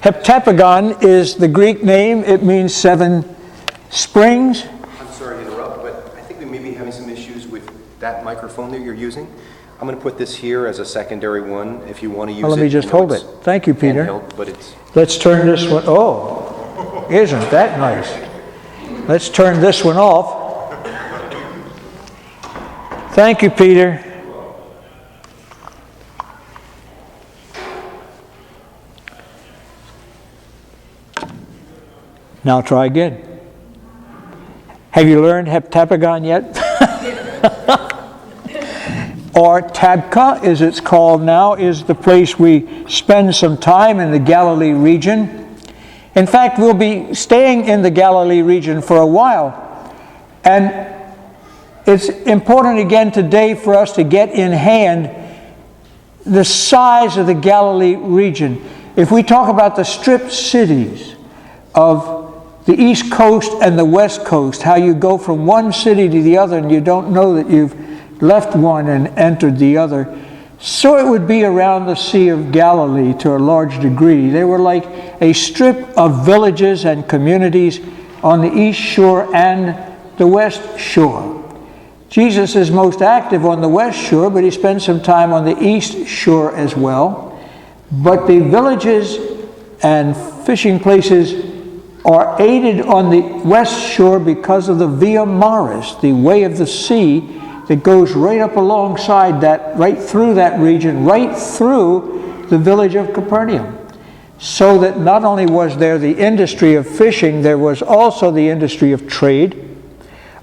Heptapagon is the Greek name. It means 7 springs. I'm sorry to interrupt, but I think we may be having some issues with that microphone that you're using. I'm going to put this here as a secondary one if you want to use it. Well, let me just hold it. Thank you, Peter. Handheld, but it's... Let's turn this one. Oh, isn't that nice? Let's turn this one off. Thank you, Peter. Now try again. Have you learned Heptapagon yet? Or Tabqa, as it's called now, is the place we spend some time in the Galilee region. In fact, we'll be staying in the Galilee region for a while. And it's important again today for us to get in hand the size of the Galilee region. If we talk about the strip cities of the East Coast and the West Coast, how you go from one city to the other and you don't know that you've left one and entered the other. So it would be around the Sea of Galilee to a large degree. They were like a strip of villages and communities on the east shore and the west shore. Jesus is most active on the west shore, but he spends some time on the east shore as well. But the villages and fishing places are aided on the west shore because of the Via Maris, the way of the sea that goes right up alongside that, right through that region, right through the village of Capernaum. So that not only was there the industry of fishing, there was also the industry of trade.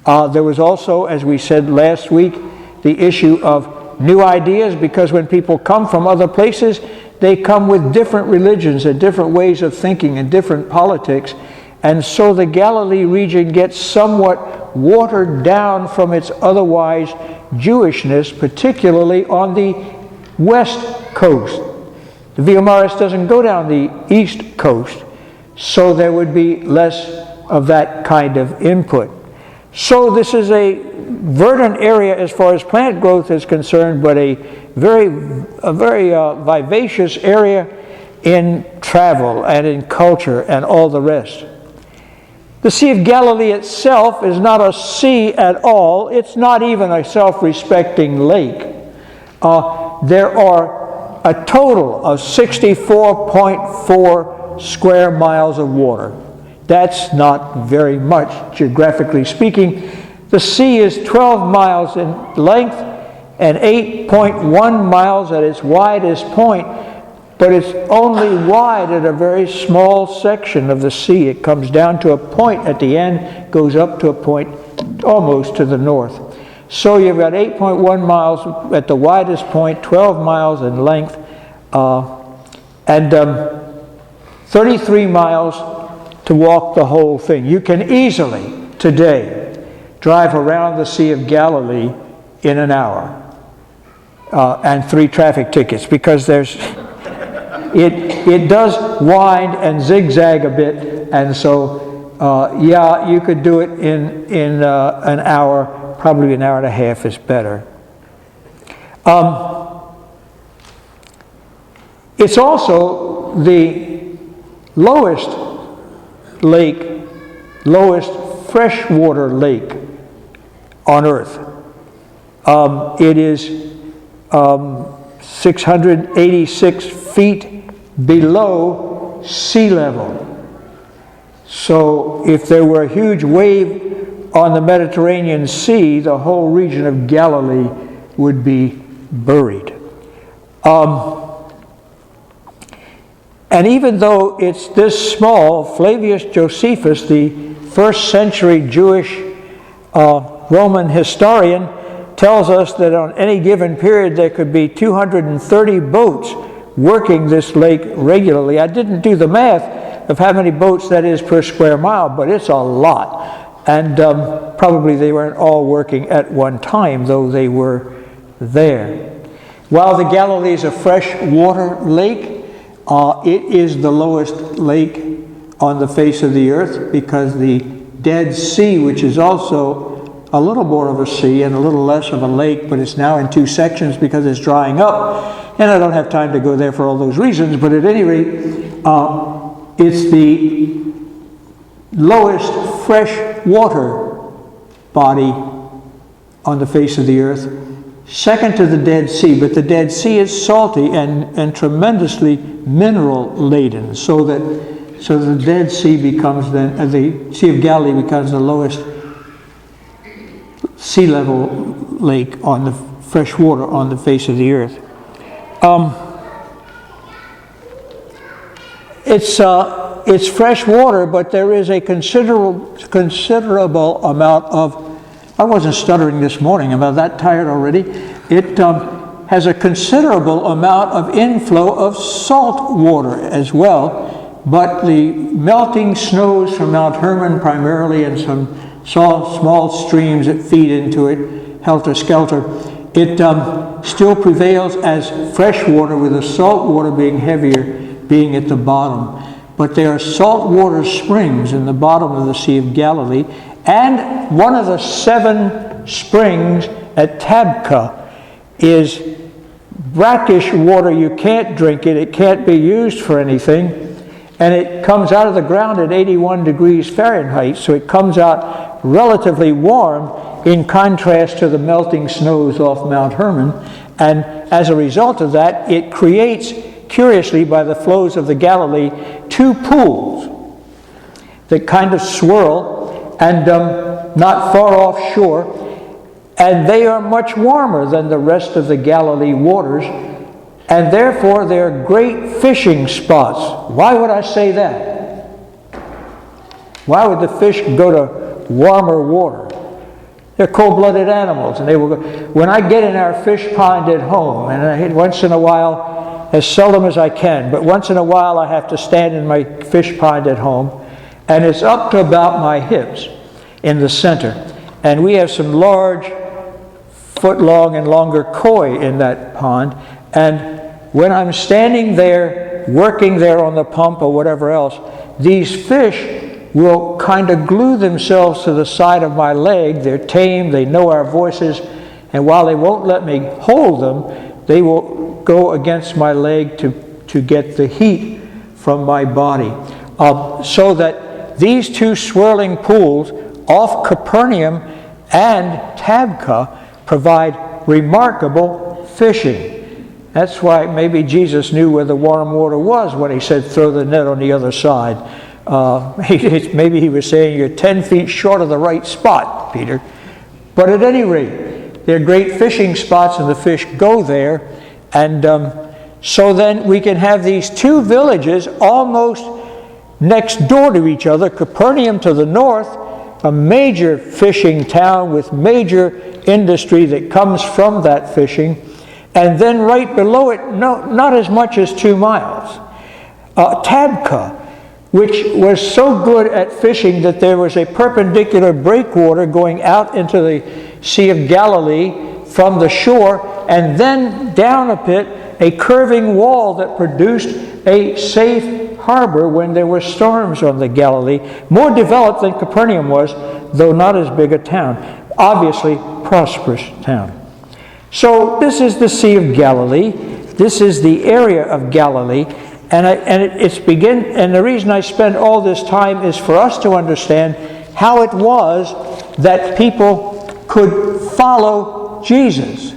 There was also, as we said last week, the issue of new ideas, because when people come from other places, they come with different religions and different ways of thinking and different politics. And so the Galilee region gets somewhat watered down from its otherwise Jewishness, particularly on the west coast. The Via Maris doesn't go down the east coast, so there would be less of that kind of input. So this is a verdant area as far as plant growth is concerned, but a very vivacious area in travel and in culture and all the rest. The Sea of Galilee itself is not a sea at all. It's not even a self-respecting lake. There are a total of 64.4 square miles of water. That's not very much, geographically speaking. The sea is 12 miles in length and 8.1 miles at its widest point, but it's only wide at a very small section of the sea. It comes down to a point at the end, goes up to a point almost to the north. So you've got 8.1 miles at the widest point, 12 miles in length, and 33 miles to walk the whole thing. You can easily, today, drive around the Sea of Galilee in an hour, and 3 traffic tickets, because there's it does wind and zigzag a bit, and so yeah, you could do it in an hour, probably an hour and a half is better. It's also the lowest freshwater lake on Earth. It is 686 feet below sea level. So if there were a huge wave on the Mediterranean Sea, the whole region of Galilee would be buried. And even though it's this small, Flavius Josephus, the first century Jewish Roman historian, tells us that on any given period there could be 230 boats working this lake regularly. I didn't do the math of how many boats that is per square mile, but it's a lot. And probably they weren't all working at one time, though they were there. While the Galilee is a freshwater lake, it is the lowest lake on the face of the earth, because the Dead Sea, which is also a little more of a sea and a little less of a lake, but it's now in 2 sections because it's drying up. And I don't have time to go there for all those reasons, but at any rate, It's the lowest fresh water body on the face of the earth, second to the Dead Sea. But the Dead Sea is salty and tremendously mineral laden, so the Dead Sea becomes the Sea of Galilee becomes the lowest sea level lake on the fresh water on the face of the earth. It's fresh water, but there is a considerable amount of, I wasn't stuttering this morning, I'm about that tired already. It has a considerable amount of inflow of salt water as well, but the melting snows from Mount Hermon primarily and some small streams that feed into it, helter-skelter, it still prevails as fresh water, with the salt water being heavier, being at the bottom. But there are saltwater springs in the bottom of the Sea of Galilee, and one of the 7 springs at Tabqa is brackish water. You can't drink it, it can't be used for anything, and it comes out of the ground at 81 degrees Fahrenheit, so it comes out relatively warm in contrast to the melting snows off Mount Hermon. And as a result of that, it creates, curiously, by the flows of the Galilee, 2 pools that kind of swirl and not far offshore, and they are much warmer than the rest of the Galilee waters, and therefore they're great fishing spots. Why would I say that? Why would the fish go to warmer water? They're cold-blooded animals, and they will go. When I get in our fish pond at home, and once in a while, as seldom as I can, but once in a while I have to stand in my fish pond at home, and it's up to about my hips in the center. And we have some large, foot-long and longer koi in that pond, and when I'm standing there, working there on the pump or whatever else, these fish will kind of glue themselves to the side of my leg. They're tame, they know our voices, and while they won't let me hold them, they will go against my leg to get the heat from my body. So that these 2 swirling pools off Capernaum and Tabqa provide remarkable fishing. That's why maybe Jesus knew where the warm water was when he said, throw the net on the other side. Maybe he was saying, you're 10 feet short of the right spot, Peter. But at any rate, they're great fishing spots, and the fish go there. And so then we can have these 2 villages almost next door to each other. Capernaum to the north, a major fishing town with major industry that comes from that fishing. And then right below it, not as much as 2 miles, Tabqa, which was so good at fishing that there was a perpendicular breakwater going out into the Sea of Galilee from the shore, and then down a bit, a curving wall that produced a safe harbor when there were storms on the Galilee. More developed than Capernaum was, though not as big a town. Obviously, prosperous town. So this is the Sea of Galilee. This is the area of Galilee. And the reason I spend all this time is for us to understand how it was that people could follow Jesus.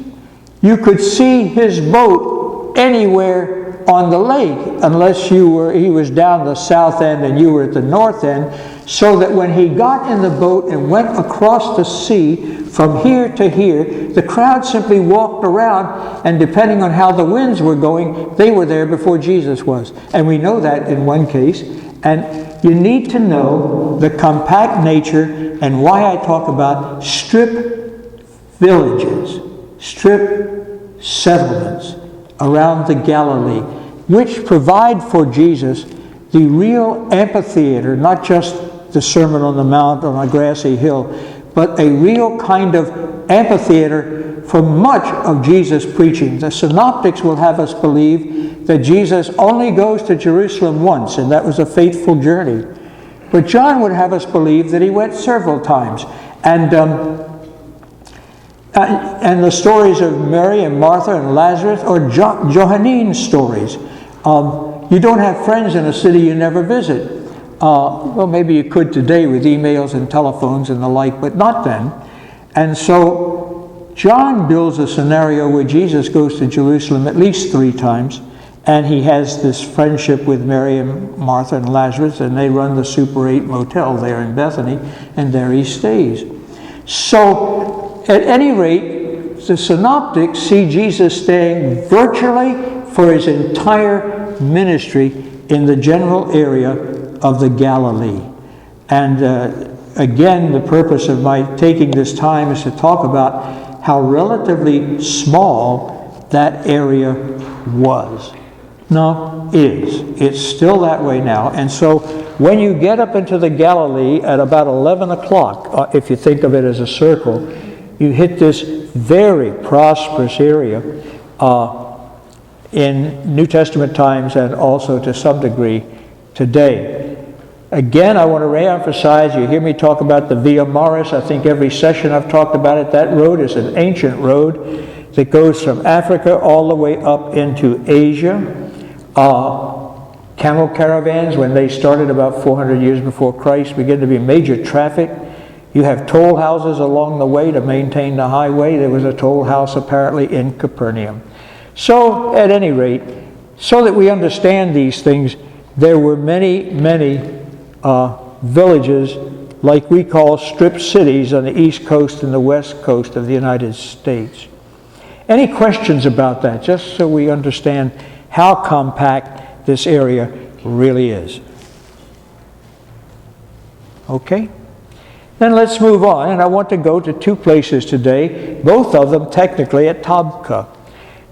You could see his boat anywhere on the lake, unless he was down the south end and you were at the north end, so that when he got in the boat and went across the sea from here to here, the crowd simply walked around, and depending on how the winds were going, they were there before Jesus was. And we know that in one case. And you need to know the compact nature and why I talk about strip villages, strip settlements around the Galilee, which provide for Jesus the real amphitheater, not just the Sermon on the Mount on a grassy hill, but a real kind of amphitheater for much of Jesus' preaching. The synoptics will have us believe that Jesus only goes to Jerusalem once, and that was a fateful journey. But John would have us believe that he went several times. And the stories of Mary and Martha and Lazarus, or Johannine stories. You don't have friends in a city you never visit. Well, maybe you could today with emails and telephones and the like, but not then. And so John builds a scenario where Jesus goes to Jerusalem at least 3 times, and he has this friendship with Mary and Martha and Lazarus, and they run the Super 8 motel there in Bethany, and there he stays. So, at any rate, the synoptics see Jesus staying virtually for his entire ministry in the general area of the Galilee. And again, the purpose of my taking this time is to talk about how relatively small that area was. No, is. It's still that way now. And so when you get up into the Galilee at about 11 o'clock, if you think of it as a circle, you hit this very prosperous area in New Testament times and also to some degree today. Again, I want to re-emphasize, you hear me talk about the Via Maris. I think every session I've talked about it. That road is an ancient road that goes from Africa all the way up into Asia. Camel caravans, when they started about 400 years before Christ, began to be major traffic. You have toll houses along the way to maintain the highway. There was a toll house apparently in Capernaum. So, at any rate, so that we understand these things, there were many, many villages, like we call strip cities, on the east coast and the west coast of the United States. Any questions about that, just so we understand how compact this area really is? Okay? Then let's move on, and I want to go to 2 places today, both of them technically at Tabqa.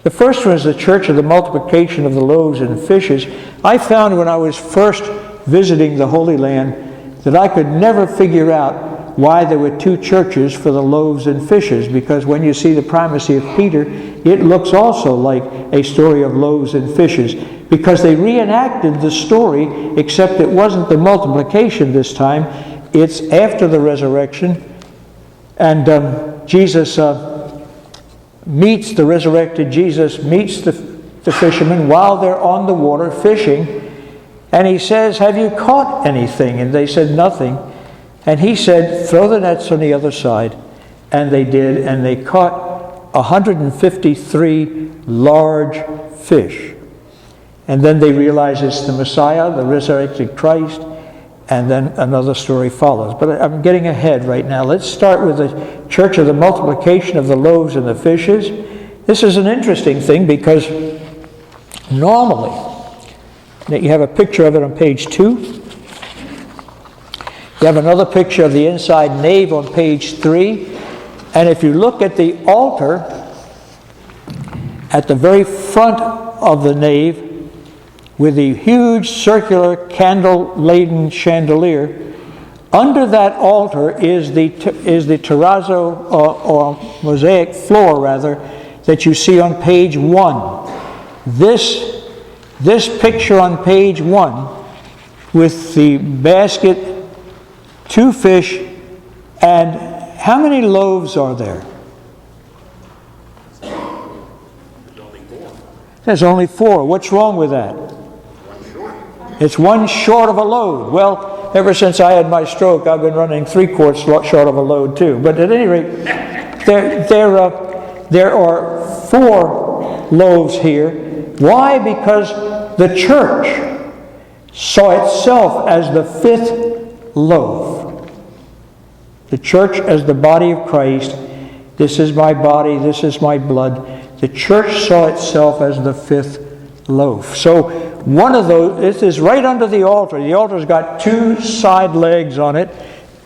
The first one is the Church of the Multiplication of the Loaves and Fishes. I found when I was first visiting the Holy Land that I could never figure out why there were 2 churches for the loaves and fishes, because when you see the primacy of Peter, it looks also like a story of loaves and fishes, because they reenacted the story, except it wasn't the multiplication this time. It's after the resurrection, and Jesus meets the resurrected Jesus, meets the fishermen while they're on the water fishing, and he says, "Have you caught anything?" And they said, "Nothing." And he said, "Throw the nets on the other side." And they did, and they caught 153 large fish. And then they realize it's the Messiah, the resurrected Christ, and then another story follows. But I'm getting ahead right now. Let's start with the Church of the Multiplication of the Loaves and the Fishes. This is an interesting thing because normally, you have a picture of it on page 2. You have another picture of the inside nave on page 3. And if you look at the altar at the very front of the nave with the huge circular candle-laden chandelier, under that altar is the terrazzo or mosaic floor, rather, that you see on page 1. This picture on page 1 with the basket, 2 fish, and how many loaves are there? There's only 4. There's only 4. What's wrong with that? 1 short. It's 1 short of a load. Well, ever since I had my stroke, I've been running 3 quarts short of a load too. But at any rate, there are 4 loaves here. Why? Because the church saw itself as the 5th loaf. The church as the body of Christ. This is my body, this is my blood. The church saw itself as the 5th loaf. So one of those, this is right under the altar. The altar's got 2 side legs on it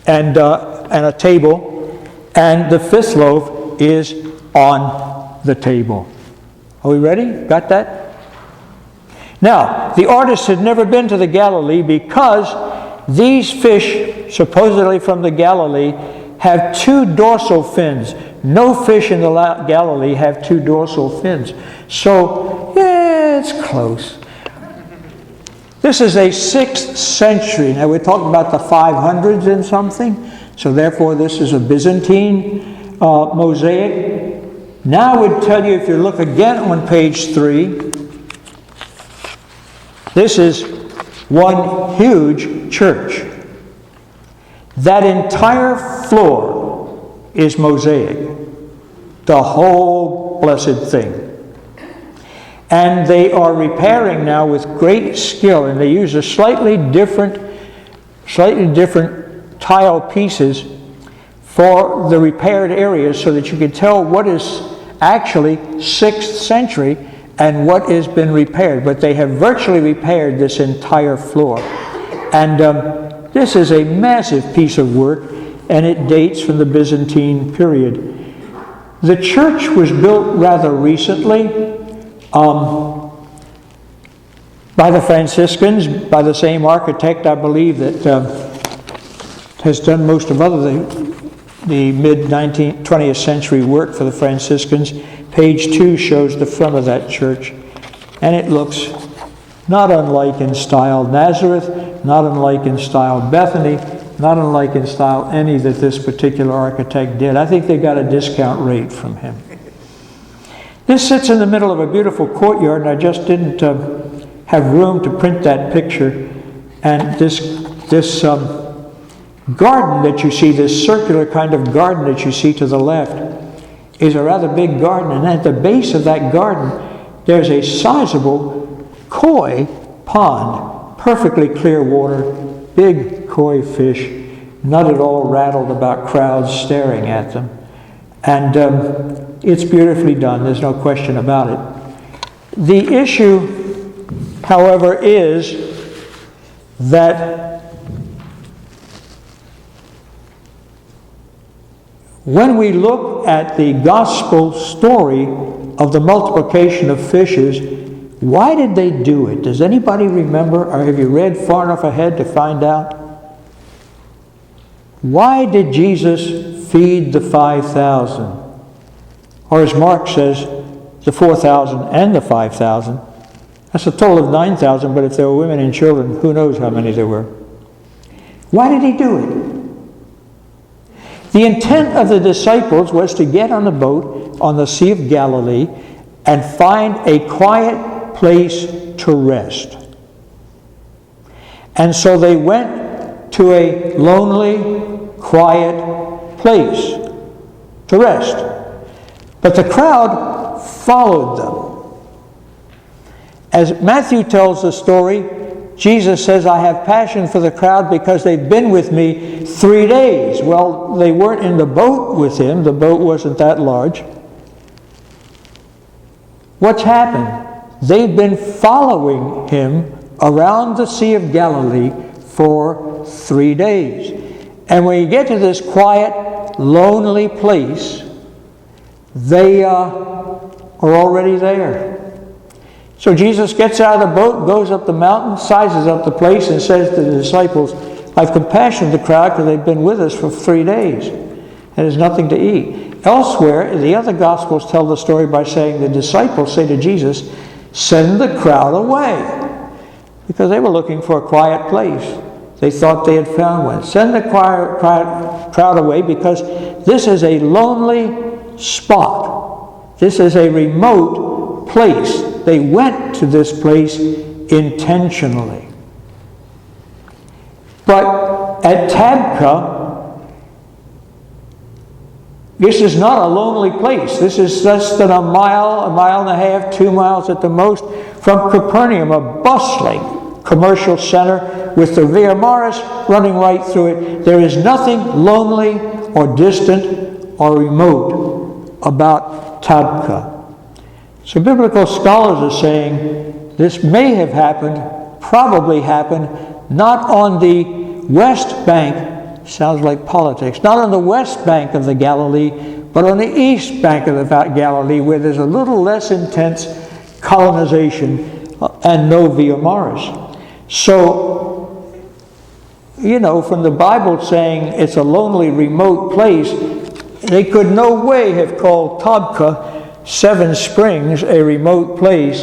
and a table. And the 5th loaf is on the table. Are we ready? Got that? Now, the artist had never been to the Galilee because these fish, supposedly from the Galilee, have 2 dorsal fins. No fish in the Galilee have 2 dorsal fins. So, yeah, it's close. This is a 6th century. Now, we're talking about the 500s and something. So, therefore, this is a Byzantine mosaic. Now, I would tell you, if you look again on page 3, This is one huge church. That entire floor is mosaic. The whole blessed thing. And they are repairing now with great skill, and they use a slightly different tile pieces for the repaired areas so that you can tell what is actually 6th century and what has been repaired. But they have virtually repaired this entire floor. And this is a massive piece of work, and it dates from the Byzantine period. The church was built rather recently by the Franciscans, by the same architect, I believe, that has done most of the mid-20th century work for the Franciscans. Page 2 shows the front of that church, and it looks not unlike in style Nazareth, not unlike in style Bethany, not unlike in style any that this particular architect did. I think they got a discount rate from him. This sits in the middle of a beautiful courtyard, and I just didn't have room to print that picture. And this garden that you see, this circular kind of garden that you see to the left, is a rather big garden. And at the base of that garden, there's a sizable koi pond, perfectly clear water, big koi fish, not at all rattled about crowds staring at them. And it's beautifully done, there's no question about it. The issue, however, is that when we look at the gospel story of the multiplication of fishes, why did they do it? Does anybody remember, or have you read far enough ahead to find out? Why did Jesus feed the 5,000? Or as Mark says, the 4,000 and the 5,000. That's a total of 9,000, but if there were women and children, who knows how many there were. Why did he do it? The intent of the disciples was to get on a boat on the Sea of Galilee and find a quiet place to rest. And so they went to a lonely, quiet place to rest. But the crowd followed them. As Matthew tells the story, Jesus says, I have passion for the crowd because they've been with me 3 days. Well, they weren't in the boat with him. The boat wasn't that large. What's happened? They've been following him around the Sea of Galilee for 3 days. And when you get to this quiet, lonely place, they are already there. So Jesus gets out of the boat, goes up the mountain, sizes up the place, and says to the disciples, I've compassion on the crowd because they've been with us for 3 days. And there's nothing to eat. Elsewhere, the other Gospels tell the story by saying the disciples say to Jesus, send the crowd away. Because they were looking for a quiet place. They thought they had found one. Send the crowd away because this is a lonely spot. This is a remote place. They went to this place intentionally. But at Tabgha, this is not a lonely place. This is less than a mile and a half, 2 miles at the most from Capernaum, a bustling commercial center with the Via Maris running right through it. There is nothing lonely or distant or remote about Tabgha. So biblical scholars are saying this may have happened, probably happened, not on the west bank, sounds like politics, not on the west bank of the Galilee, but on the east bank of the Galilee, where there's a little less intense colonization and no Via Maris. So, you know, from the Bible saying it's a lonely, remote place, they could no way have called Tabgha, 7 Springs, a remote place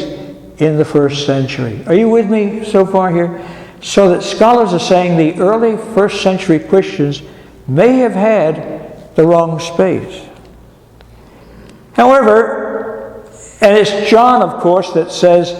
in the 1st century. Are you with me so far here? So that scholars are saying the early 1st century Christians may have had the wrong space. However, and it's John, of course, that says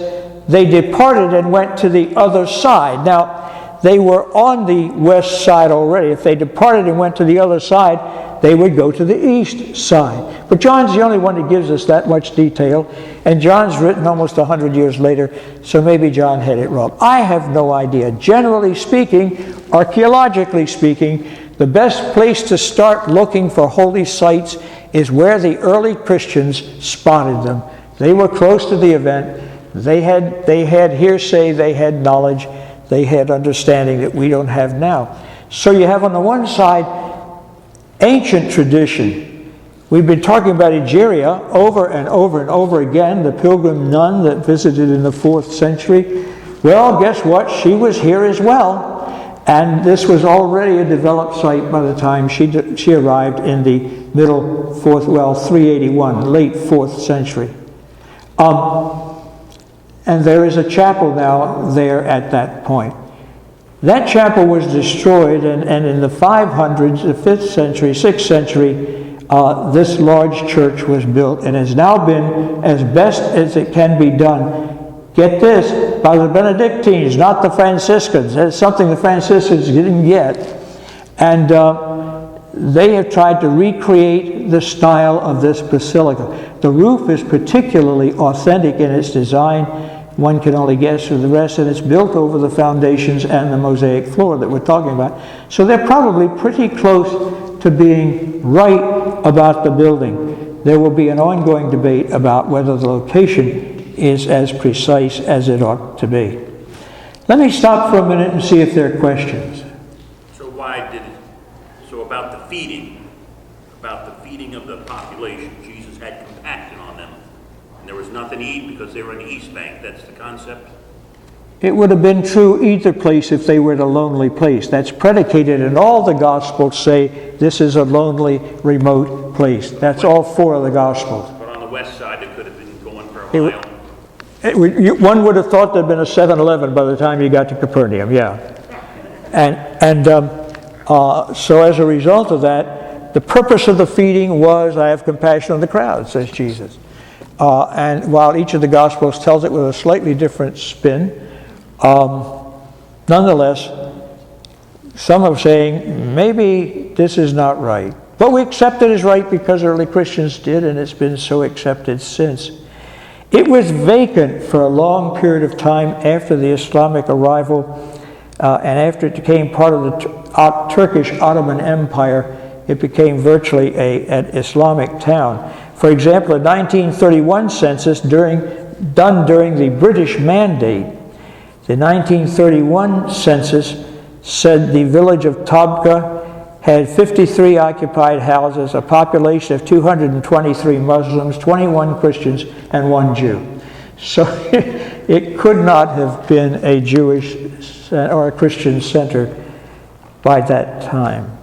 they departed and went to the other side. Now, they were on the west side already. If they departed and went to the other side, they would go to the east side. But John's the only one that gives us that much detail, and John's written almost 100 years later, so maybe John had it wrong. I have no idea. Generally speaking, archaeologically speaking, the best place to start looking for holy sites is where the early Christians spotted them. They were close to the event. They had hearsay, they had knowledge, they had understanding that we don't have now. So you have on the one side ancient tradition. We've been talking about Egeria over and over and over again, the pilgrim nun that visited in the 4th century. Well, guess what? She was here as well. And this was already a developed site by the time she arrived in the middle 4th, well, 381, late 4th century. And there is a chapel now there at that point. That chapel was destroyed, and in the 500s, the 5th century, 6th century, this large church was built and has now been, as best as it can be done, get this, by the Benedictines, not the Franciscans. That's something the Franciscans didn't get. And they have tried to recreate the style of this basilica. The roof is particularly authentic in its design. One can only guess for the rest, and it's built over the foundations and the mosaic floor that we're talking about. So they're probably pretty close to being right about the building. There will be an ongoing debate about whether the location is as precise as it ought to be. Let me stop for a minute and see if there are questions. So about the feeding of the population, Jesus had compassion on them. And there was nothing to eat because they were in the East Bank. That's the concept? It would have been true either place if they were in a lonely place. That's predicated, and all the Gospels say this is a lonely, remote place. That's all 4 of the Gospels. But on the west side, it could have been going for a mile. One would have thought there'd been a 7-Eleven by the time you got to Capernaum, yeah. So as a result of that, the purpose of the feeding was, I have compassion on the crowd, says Jesus. And while each of the Gospels tells it with a slightly different spin, nonetheless, some are saying, maybe this is not right. But we accept it as right because early Christians did, and it's been so accepted since. It was vacant for a long period of time after the Islamic arrival, and after it became part of the Turkish Ottoman Empire, it became virtually an Islamic town. For example, a 1931 census done during the British Mandate, the 1931 census said the village of Tabqa had 53 occupied houses, a population of 223 Muslims, 21 Christians, and 1 Jew. So it could not have been a Jewish or a Christian center by that time.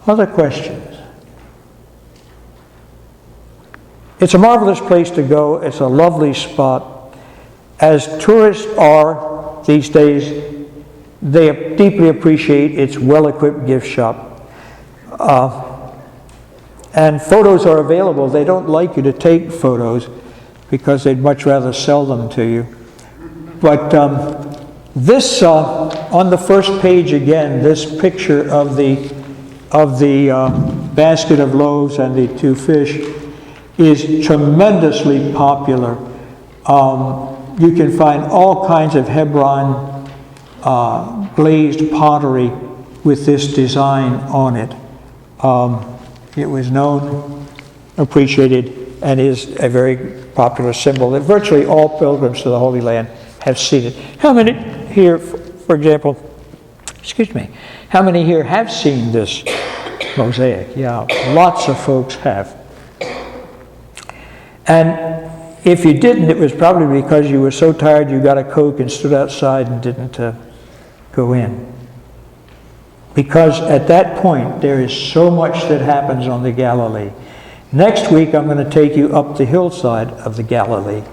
Other questions? It's a marvelous place to go. It's a lovely spot. As tourists are these days, they deeply appreciate its well-equipped gift shop. And photos are available. They don't like you to take photos because they'd much rather sell them to you. But this, on the first page again, this picture of the basket of loaves and the 2 fish is tremendously popular. You can find all kinds of Hebron glazed pottery with this design on it. It was known, appreciated, and is a very popular symbol that virtually all pilgrims to the Holy Land have seen it. How many here, for example, how many here have seen this mosaic? Yeah, lots of folks have. And if you didn't, it was probably because you were so tired you got a Coke and stood outside and didn't go in. Because at that point, there is so much that happens on the Galilee. Next week, I'm going to take you up the hillside of the Galilee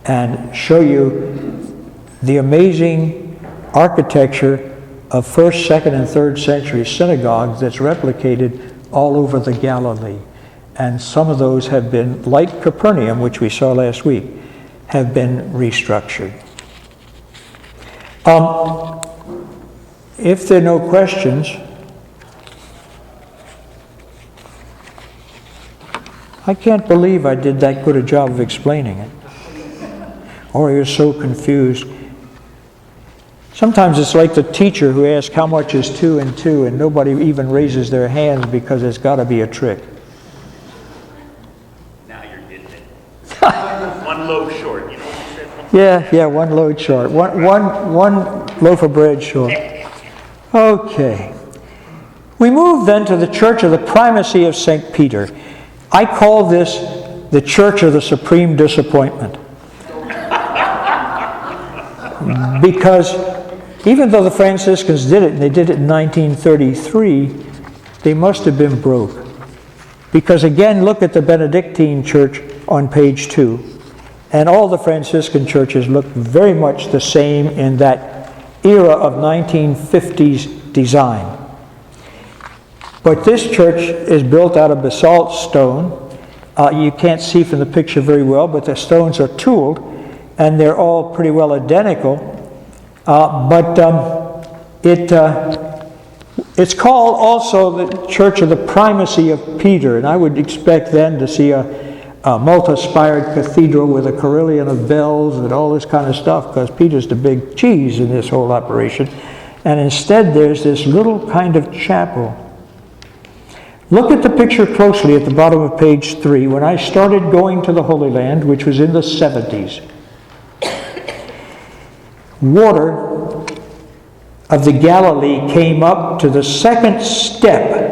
and show you the amazing architecture of 1st, 2nd, and 3rd century synagogues that's replicated all over the Galilee. And some of those have been, like Capernaum, which we saw last week, have been restructured. If there are no questions, I can't believe I did that good a job of explaining it. Or you're so confused. Sometimes it's like the teacher who asks how much is 2 and 2 and nobody even raises their hands because there's got to be a trick. Now you're getting it. One loaf short, you know what you said? Yeah, one load short. One loaf of bread short. Okay. We move then to the Church of the Primacy of St. Peter. I call this the Church of the Supreme Disappointment. Because even though the Franciscans did it, and they did it in 1933, they must have been broke. Because again, look at the Benedictine church on page 2. And all the Franciscan churches look very much the same in that era of 1950s design. But this church is built out of basalt stone. You can't see from the picture very well, but the stones are tooled, and they're all pretty well identical. It's called also the Church of the Primacy of Peter, and I would expect then to see a multi-spired cathedral with a carillon of bells and all this kind of stuff, because Peter's the big cheese in this whole operation. And instead there's this little kind of chapel. Look at the picture closely at the bottom of page 3. When I started going to the Holy Land, which was in the 70s, water of the Galilee came up to the second step,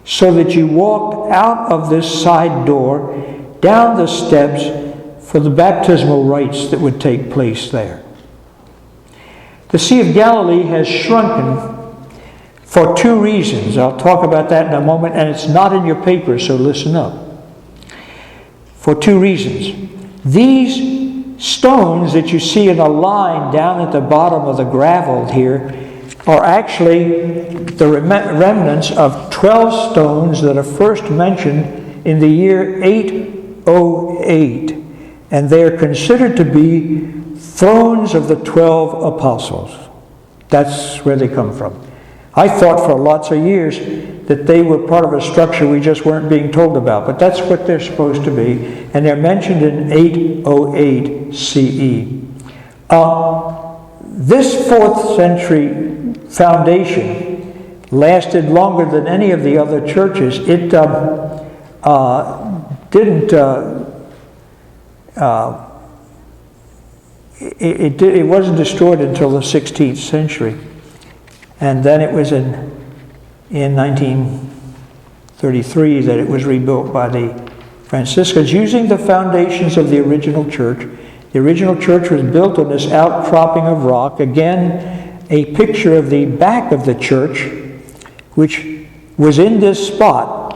so that you walked out of this side door, down the steps for the baptismal rites that would take place there. The Sea of Galilee has shrunken for 2 reasons. I'll talk about that in a moment, and it's not in your paper, so listen up. For 2 reasons. These stones that you see in a line down at the bottom of the gravel here are actually the remnants of 12 stones that are first mentioned in the year 808, and they are considered to be thrones of the 12 apostles. That's where they come from. I thought for lots of years that they were part of a structure we just weren't being told about, but that's what they're supposed to be, and they're mentioned in 808 CE. This 4th century foundation lasted longer than any of the other churches. It it wasn't destroyed until the 16th century. And then it was in 1933 that it was rebuilt by the Franciscans using the foundations of the original church. The original church was built on this outcropping of rock. Again, a picture of the back of the church, which was in this spot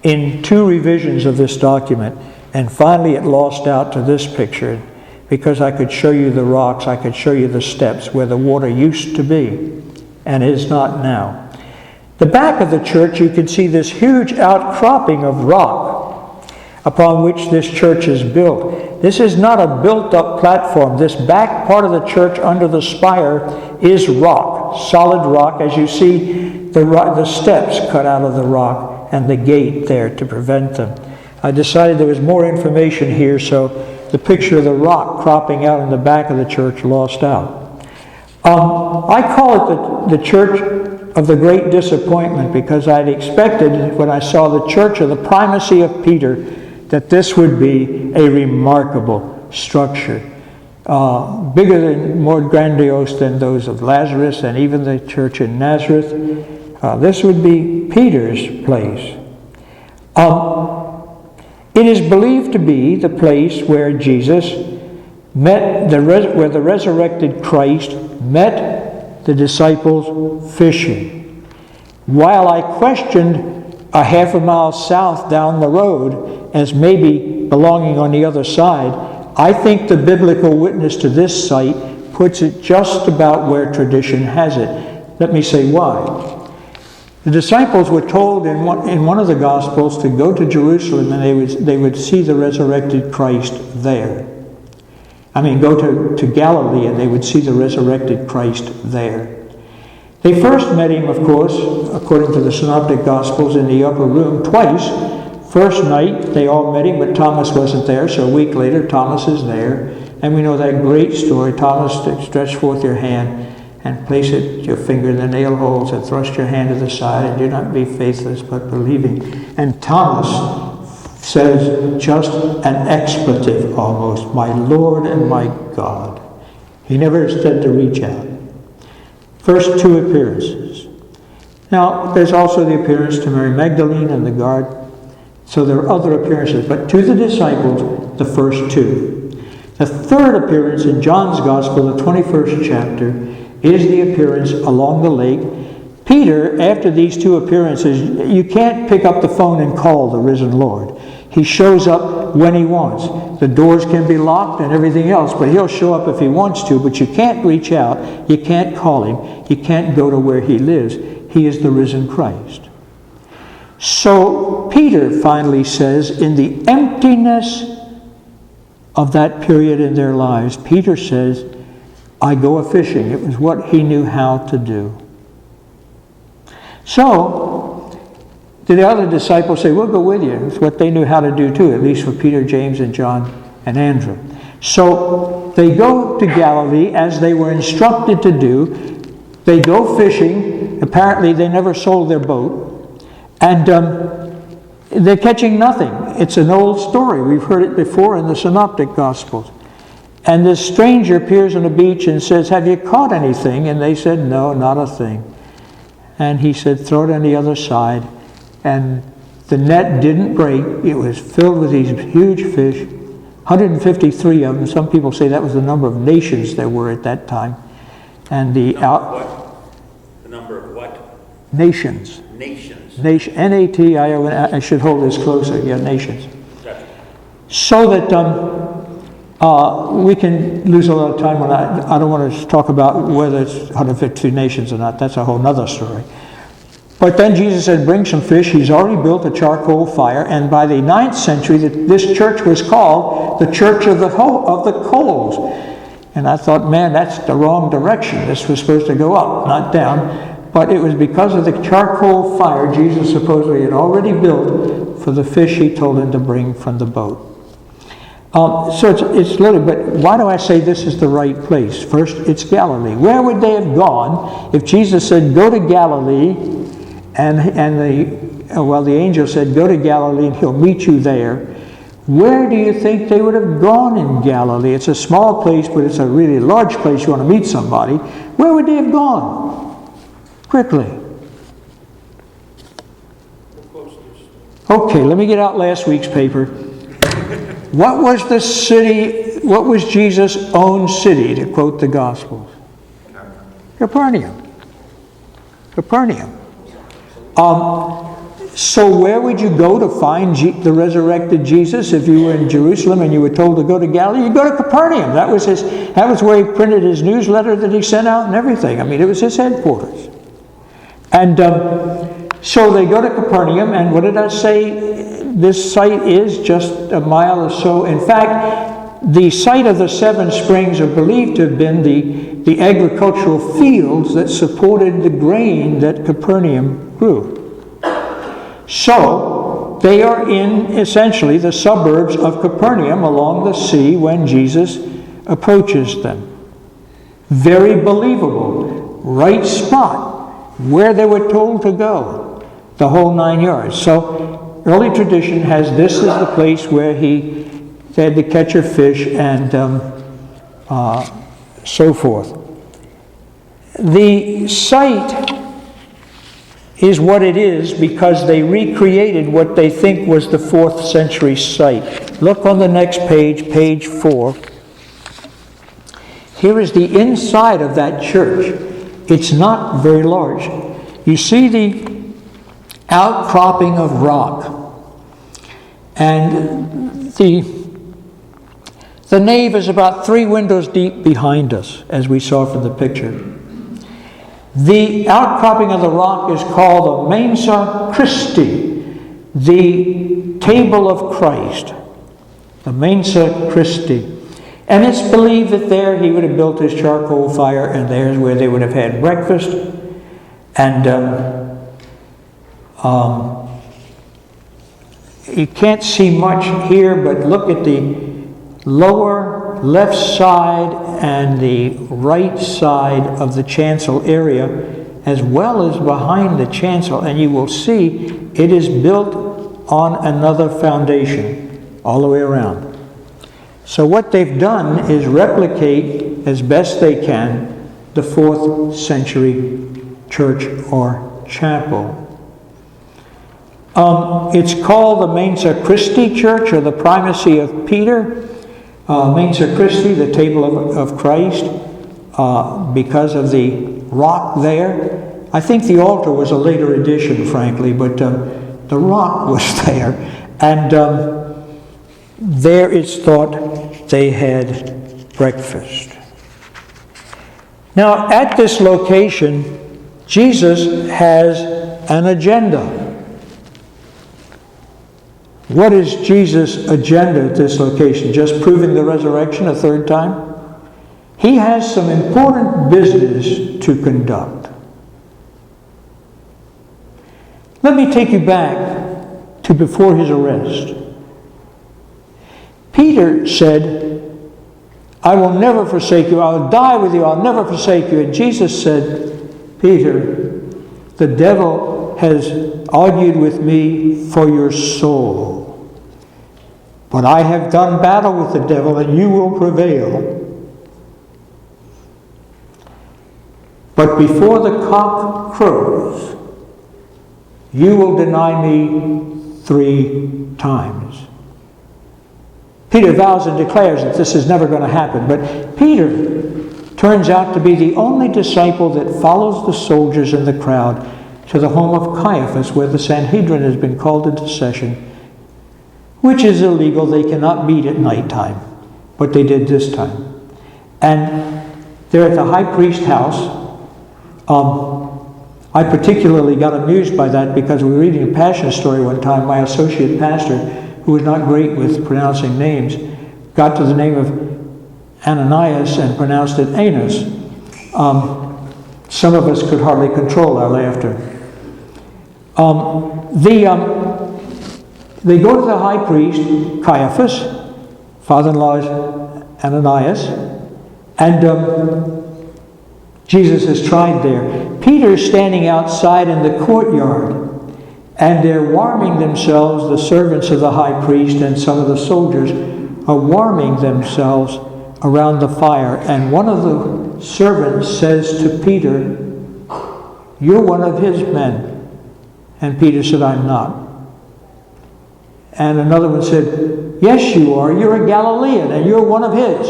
in 2 revisions of this document. And finally it lost out to this picture, because I could show you the rocks, I could show you the steps where the water used to be and is not now. The back of the church, you can see this huge outcropping of rock upon which this church is built. This is not a built-up platform. This back part of the church under the spire is rock, solid rock, as you see the steps cut out of the rock and the gate there to prevent them. I decided there was more information here, so the picture of the rock cropping out in the back of the church lost out. I call it the Church of the Great Disappointment, because I'd expected, when I saw the Church of the Primacy of Peter, that this would be a remarkable structure, bigger than, more grandiose than those of Lazarus and even the church in Nazareth. This would be Peter's place. It is believed to be the place where Jesus met where the resurrected Christ met the disciples fishing. While I questioned a half a mile south down the road as maybe belonging on the other side, I think the biblical witness to this site puts it just about where tradition has it. Let me say why. The disciples were told in one of the Gospels to go to Jerusalem and they would see the resurrected Christ there. go to Galilee, and they would see the resurrected Christ there. They first met him, of course, according to the Synoptic Gospels, in the upper room twice. First night, they all met him, but Thomas wasn't there, so a week later, Thomas is there. And we know that great story, Thomas, stretch forth your hand and place your finger in the nail holes and thrust your hand to the side, and do not be faithless, but believing. And Thomas says just an expletive almost, my Lord and my God. He never said to reach out. First two appearances. Now, there's also the appearance to Mary Magdalene and the guard. So there are other appearances, but to the disciples, the first two. The third appearance in John's Gospel, the 21st chapter, is the appearance along the lake. Peter, after these two appearances, you can't pick up the phone and call the risen Lord. He shows up when he wants. The doors can be locked and everything else, but he'll show up if he wants to, but you can't reach out, you can't call him, you can't go to where he lives. He is the risen Christ. So Peter finally says, in the emptiness of that period in their lives, Peter says, I go a-fishing. It was what he knew how to do. So, the other disciples say, we'll go with you. It's what they knew how to do too, at least for Peter, James, and John, and Andrew. So, they go to Galilee as they were instructed to do. They go fishing. Apparently, they never sold their boat. And they're catching nothing. It's an old story. We've heard it before in the Synoptic Gospels. And this stranger appears on the beach and says, have you caught anything? And they said, no, not a thing. And he said, throw it on the other side. And the net didn't break. It was filled with these huge fish, 153 of them. Some people say that was the number of nations there were at that time. And the number of what? Nations. Nations. N-A-T-I-O-N. I should hold this closer. Yeah, nations. Gotcha. So that we can lose a lot of time on that. I don't want to talk about whether it's 152 nations or not. That's a whole other story. But then Jesus said, bring some fish. He's already built a charcoal fire. And by the 9th century, this church was called the Church of the Coals. And I thought, man, that's the wrong direction. This was supposed to go up, not down. But it was because of the charcoal fire Jesus supposedly had already built for the fish he told him to bring from the boat. So it's little, but why do I say this is the right place? First, it's Galilee. Where would they have gone if Jesus said, go to Galilee, and the angel said, go to Galilee and he'll meet you there? Where do you think they would have gone in Galilee? It's a small place, but it's a really large place. You want to meet somebody. Where would they have gone? Quickly. Okay, let me get out last week's paper. What was the city, what was Jesus' own city, to quote the Gospels? Capernaum. Capernaum. So where would you go to find the resurrected Jesus? If you were in Jerusalem and you were told to go to Galilee, you go to Capernaum. That was where he printed his newsletter that he sent out and everything. I mean, it was his headquarters. And so they go to Capernaum, and what did I say? This site is just a mile or so. In fact, the site of the 7 springs are believed to have been the agricultural fields that supported the grain that Capernaum grew. So, they are in, essentially, the suburbs of Capernaum along the sea when Jesus approaches them. Very believable. Right spot where they were told to go. The whole 9 yards. So, early tradition has this is the place where they had to catch a fish and so forth. The site is what it is because they recreated what they think was the 4th century site. Look on the next page, page 4. Here is the inside of that church. It's not very large. You see the outcropping of rock. And the nave is about 3 windows deep behind us, as we saw from the picture. The outcropping of the rock is called the Mensa Christi, the table of Christ. The Mensa Christi. And it's believed that there he would have built his charcoal fire, and there's where they would have had breakfast. And you can't see much here, but look at the lower left side and the right side of the chancel area, as well as behind the chancel, and you will see it is built on another foundation all the way around. So what they've done is replicate as best they can the 4th century church or chapel. It's called the Mensa Christi Church, or the Primacy of Peter. Mensa Christi, the table of Christ, because of the rock there. I think the altar was a later addition, frankly, but the rock was there. And there it's thought they had breakfast. Now, at this location, Jesus has an agenda. What is Jesus' agenda at this location? Just proving the resurrection a third time? He has some important business to conduct. Let me take you back to before his arrest. Peter said, I will never forsake you. I will die with you. I'll never forsake you. And Jesus said, Peter, the devil has argued with me for your soul. But I have done battle with the devil, and you will prevail. But before the cock crows, you will deny me 3 times. Peter vows and declares that this is never going to happen. But Peter turns out to be the only disciple that follows the soldiers in the crowd to the home of Caiaphas, where the Sanhedrin has been called into session, which is illegal. They cannot meet at nighttime, but they did this time. And they're at the high priest's house. I particularly got amused by that because we were reading a Passion story one time. My associate pastor, who was not great with pronouncing names, got to the name of Ananias and pronounced it Anus. Some of us could hardly control our laughter. They go to the high priest, Caiaphas, father-in-law is Ananias, and Jesus is tried there. Peter's standing outside in the courtyard, and they're warming themselves. The servants of the high priest and some of the soldiers are warming themselves around the fire. And one of the servants says to Peter, you're one of his men. And Peter said, I'm not. And another one said, yes, you are. You're a Galilean, and you're one of his.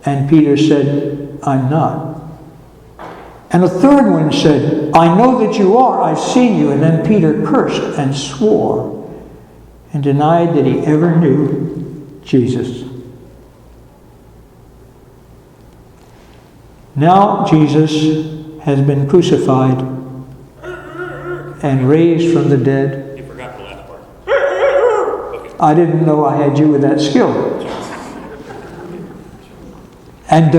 And Peter said, I'm not. And a third one said, I know that you are. I've seen you. And then Peter cursed and swore and denied that he ever knew Jesus. Now Jesus has been crucified and raised from the dead. You forgot the last part. Okay. I didn't know I had you with that skill. And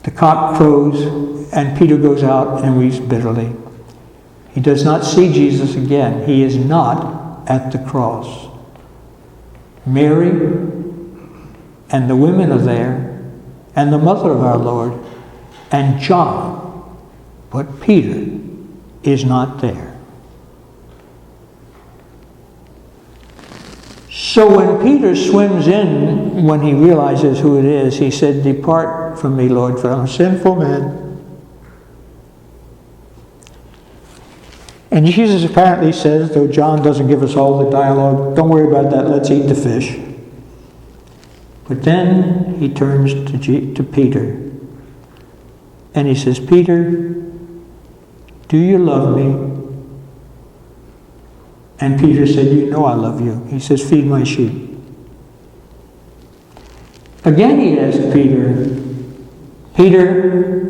the cock crows, and Peter goes out and weeps bitterly. He does not see Jesus again. He is not at the cross. Mary and the women are there, and the mother of our Lord, and John. But Peter is not there. So when Peter swims in, when he realizes who it is, he said, depart from me, Lord, for I'm a sinful man. And Jesus apparently says, though John doesn't give us all the dialogue, don't worry about that, let's eat the fish. But then he turns to Peter, and he says, Peter, do you love me? And Peter said, you know I love you. He says, feed my sheep. Again he asked Peter, Peter,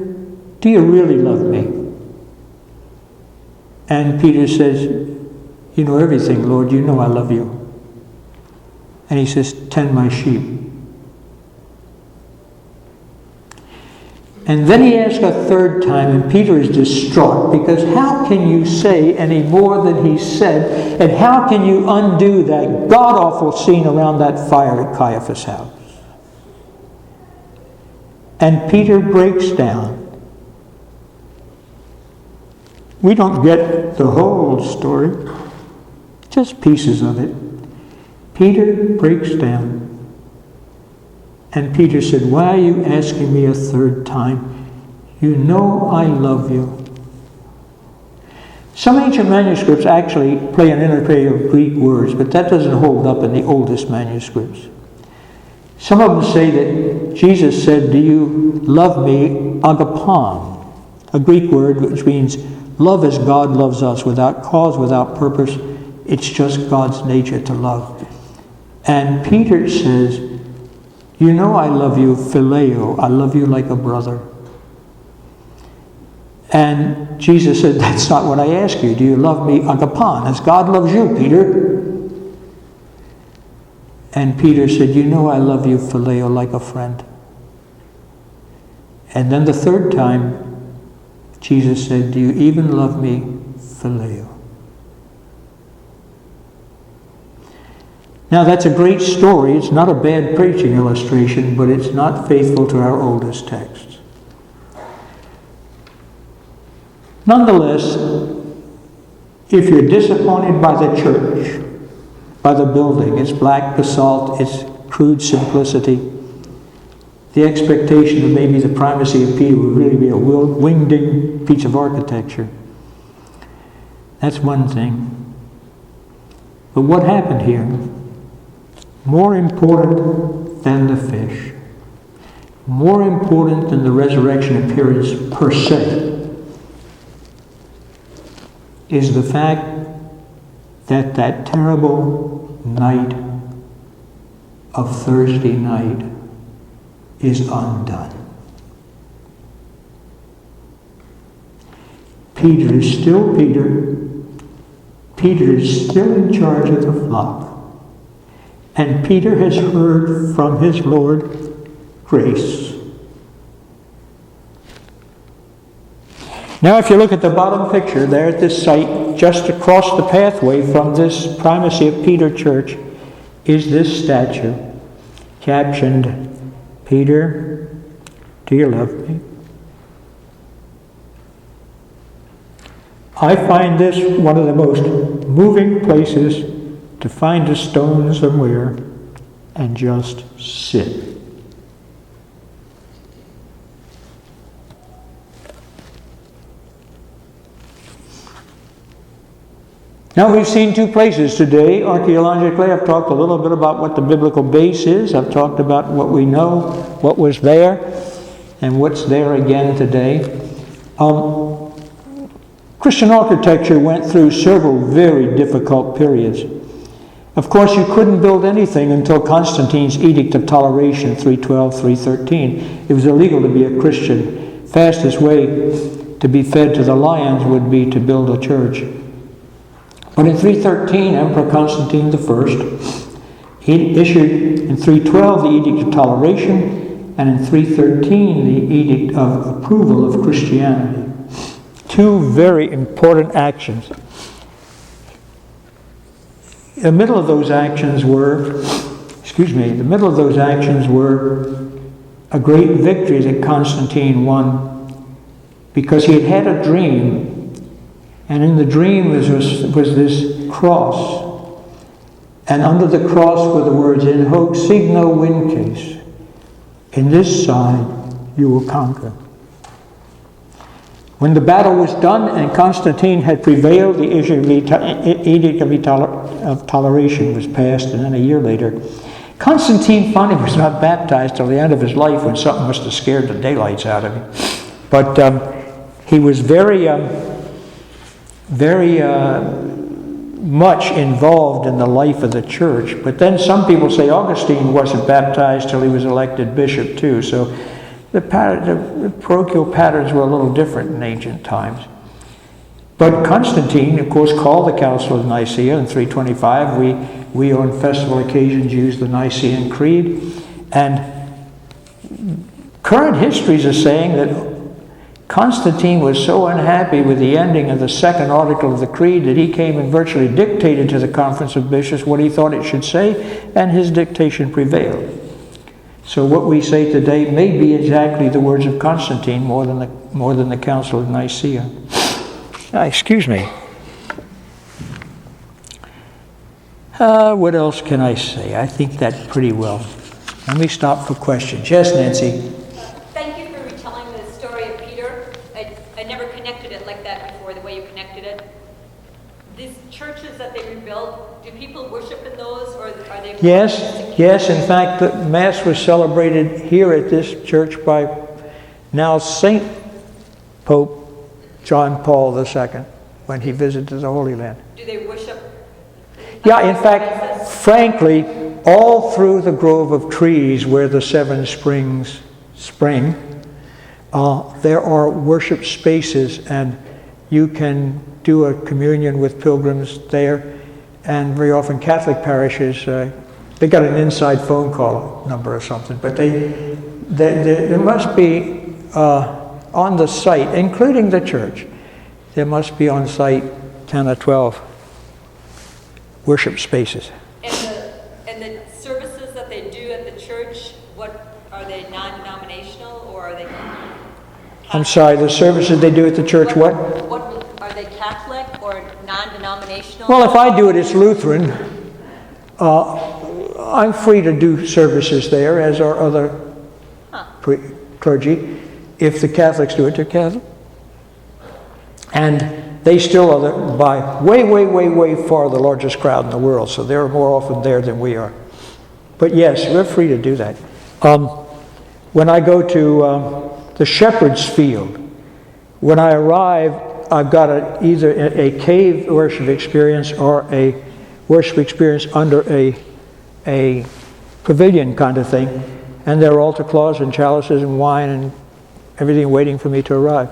do you really love me? And Peter says, you know everything, Lord. You know I love you. And he says, tend my sheep. And then he asks a third time, and Peter is distraught, because how can you say any more than he said, and how can you undo that god-awful scene around that fire at Caiaphas' house? And Peter breaks down. We don't get the whole story, just pieces of it. Peter breaks down. And Peter said, "Why are you asking me a third time? You know I love you." Some ancient manuscripts actually play an interplay of Greek words, but that doesn't hold up in the oldest manuscripts. Some of them say that Jesus said, "Do you love me?" Agapon, a Greek word which means love as God loves us, without cause, without purpose. It's just God's nature to love. And Peter says, "You know I love you, phileo. I love you like a brother." And Jesus said, "That's not what I ask you. Do you love me agapon, as God loves you, Peter?" And Peter said, "You know I love you, phileo, like a friend." And then the third time, Jesus said, "Do you even love me, phileo?" Now that's a great story. It's not a bad preaching illustration, but it's not faithful to our oldest texts. Nonetheless, if you're disappointed by the church, by the building, its black basalt, its crude simplicity, the expectation of maybe the primacy of Peter would really be a winged piece of architecture, that's one thing. But what happened here? More important than the fish, more important than the resurrection appearance per se, is the fact that that terrible night of Thursday night is undone. Peter is still Peter. Peter is still in charge of the flock. And Peter has heard from his Lord grace. Now if you look at the bottom picture there at this site, just across the pathway from this primacy of Peter church, is this statue captioned, "Peter, do you love me?" I find this one of the most moving places to find a stone somewhere and just sit. Now we've seen two places today. Archaeologically, I've talked a little bit about what the biblical base is. I've talked about what we know, what was there, and what's there again today. Christian architecture went through several very difficult periods. Of course, you couldn't build anything until Constantine's Edict of Toleration, 312-313. It was illegal to be a Christian. Fastest way to be fed to the lions would be to build a church. But in 313, Emperor Constantine I, he issued in 312 the Edict of Toleration, and in 313 the Edict of Approval of Christianity. Two very important actions. The middle of those actions were a great victory that Constantine won, because he had had a dream, and in the dream was this cross, and under the cross were the words, "In hoc signo vinces," in this sign you will conquer. When the battle was done and Constantine had prevailed, the Edict of Toleration was passed, and then a year later, Constantine finally was not baptized till the end of his life, when something must have scared the daylights out of him. But he was very much involved in the life of the church. But then some people say Augustine wasn't baptized till he was elected bishop too. So the parochial patterns were a little different in ancient times. But Constantine, of course, called the Council of Nicaea in 325. We on festival occasions use the Nicene Creed. And current histories are saying that Constantine was so unhappy with the ending of the second article of the Creed that he came and virtually dictated to the Conference of Bishops what he thought it should say, and his dictation prevailed. So what we say today may be exactly the words of Constantine more than the Council of Nicaea. Excuse me. What else can I say? I think that pretty well. Let me stop for questions. Yes, Nancy? Thank you for retelling the story of Peter. I never connected it like that before, the way you connected it. These churches that they rebuilt, do people worship in those, or are they... Yes. In fact, the Mass was celebrated here at this church by now Saint Pope John Paul II when he visited the Holy Land. Do they worship? Yeah, in fact, frankly, all through the grove of trees where the seven springs spring, there are worship spaces, and you can do a communion with pilgrims there. And very often Catholic parishes, they got an inside phone call number or something, but there must be on the site, including the church, there must be on site 10 or 12 worship spaces. And the services that they do at the church, what are they, non-denominational, or are they Catholic? I'm sorry, the services they do at the church, what? Are they Catholic or non-denominational? Well, if I do it, it's Lutheran. I'm free to do services there, as are other clergy. If the Catholics do it, they're Catholic. And they still are by way far the largest crowd in the world, so they're more often there than we are. But yes, we're free to do that. When I go to the Shepherd's Field, when I arrive, I've got either a cave worship experience or a worship experience under a pavilion kind of thing, and there are altar cloths and chalices and wine and everything waiting for me to arrive.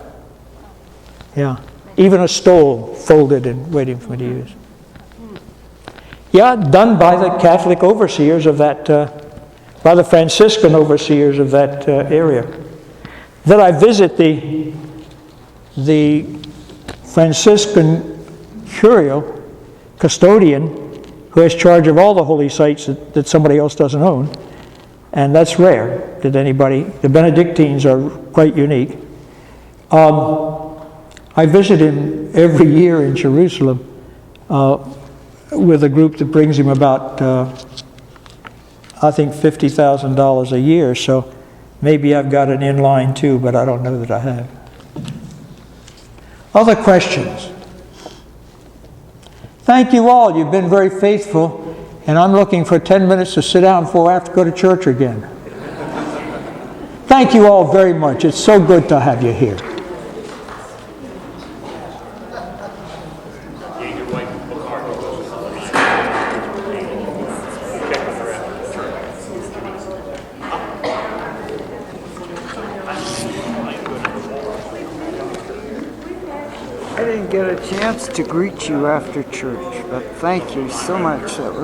Yeah. Even a stole folded and waiting for me to use. Yeah, done by the Catholic overseers of that, by the Franciscan overseers of that area. Then I visit the Franciscan curial, custodian, who has charge of all the holy sites that somebody else doesn't own. And that's rare that anybody, the Benedictines are quite unique. I visit him every year in Jerusalem with a group that brings him about, I think, $50,000 a year. So maybe I've got an in-line too, but I don't know that I have. Other questions? Thank you all. You've been very faithful, and I'm looking for 10 minutes to sit down before I have to go to church again. Thank you all very much. It's so good to have you here. I didn't get a chance to greet you after church, but thank you so much. That was